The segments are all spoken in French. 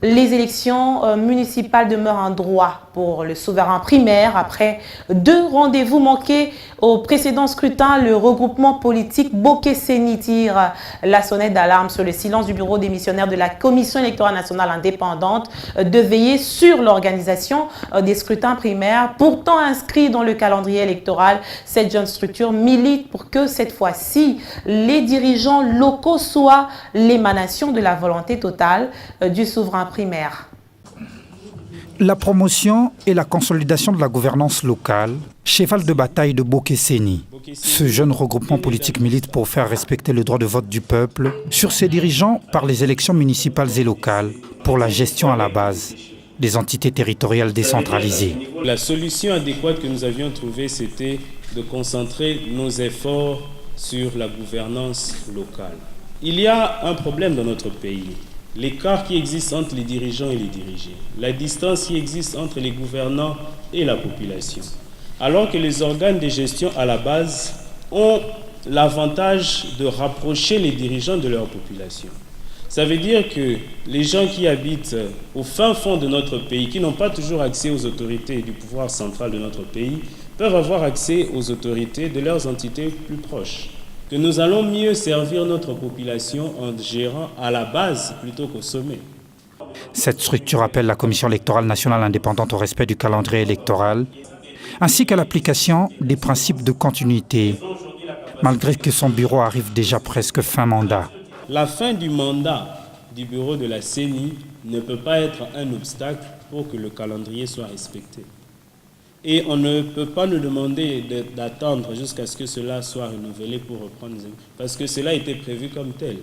Les élections municipales demeurent un droit pour le souverain primaire. Après 2 rendez-vous manqués au précédent scrutin, le regroupement politique Bokeseni tire la sonnette d'alarme sur le silence du bureau démissionnaire de la Commission électorale nationale indépendante de veiller sur l'organisation des scrutins primaires. Pourtant inscrits dans le calendrier électoral, cette jeune structure milite pour que cette fois-ci, les dirigeants locaux soient l'émanation de la volonté totale du souverain primaire. La promotion et la consolidation de la gouvernance locale, cheval de bataille de Bokeseni. Ce jeune regroupement politique milite pour faire respecter le droit de vote du peuple sur ses dirigeants par les élections municipales et locales pour la gestion à la base des entités territoriales décentralisées. La solution adéquate que nous avions trouvée, c'était de concentrer nos efforts sur la gouvernance locale. Il y a un problème dans notre pays. L'écart qui existe entre les dirigeants et les dirigés. La distance qui existe entre les gouvernants et la population. Alors que les organes de gestion à la base ont l'avantage de rapprocher les dirigeants de leur population. Ça veut dire que les gens qui habitent au fin fond de notre pays, qui n'ont pas toujours accès aux autorités du pouvoir central de notre pays, peuvent avoir accès aux autorités de leurs entités plus proches. Que nous allons mieux servir notre population en gérant à la base plutôt qu'au sommet. Cette structure appelle la Commission électorale nationale indépendante au respect du calendrier électoral, ainsi qu'à l'application des principes de continuité, malgré que son bureau arrive déjà presque fin mandat. La fin du mandat du bureau de la CENI ne peut pas être un obstacle pour que le calendrier soit respecté. Et on ne peut pas nous demander d'attendre jusqu'à ce que cela soit renouvelé pour reprendre, parce que cela était prévu comme tel.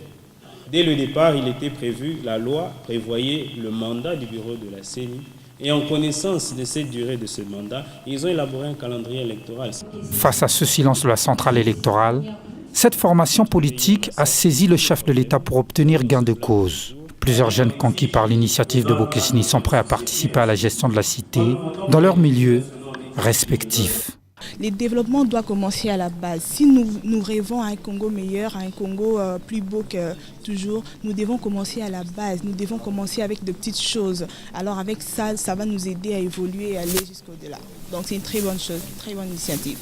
Dès le départ, il était prévu, la loi prévoyait le mandat du bureau de la CENI. Et en connaissance de cette durée de ce mandat, ils ont élaboré un calendrier électoral. Face à ce silence de la centrale électorale, cette formation politique a saisi le chef de l'État pour obtenir gain de cause. Plusieurs jeunes conquis par l'initiative de Bokeseni sont prêts à participer à la gestion de la cité dans leur milieu respectifs. Le développement doit commencer à la base. Si nous rêvons à un Congo meilleur, à un Congo plus beau que toujours, nous devons commencer à la base. Nous devons commencer avec de petites choses. Alors avec ça, ça va nous aider à évoluer et aller jusqu'au-delà. Donc c'est une très bonne chose, une très bonne initiative.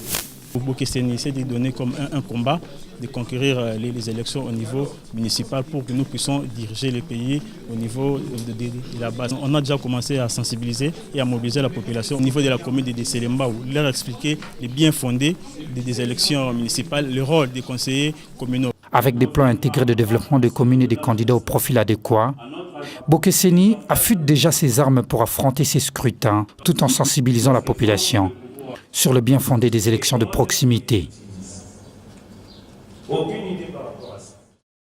Bokeseni essaie de donner comme un combat, de conquérir les élections au niveau municipal pour que nous puissions diriger le pays au niveau de la base. On a déjà commencé à sensibiliser et à mobiliser la population au niveau de la commune de Selemba, où leur expliquer les bien fondés des élections municipales, le rôle des conseillers communaux. Avec des plans intégrés de développement des communes et des candidats au profil adéquat, Bokeseni affûte déjà ses armes pour affronter ces scrutins tout en sensibilisant la population sur le bien fondé des élections de proximité. Aucune idée par rapport à ça.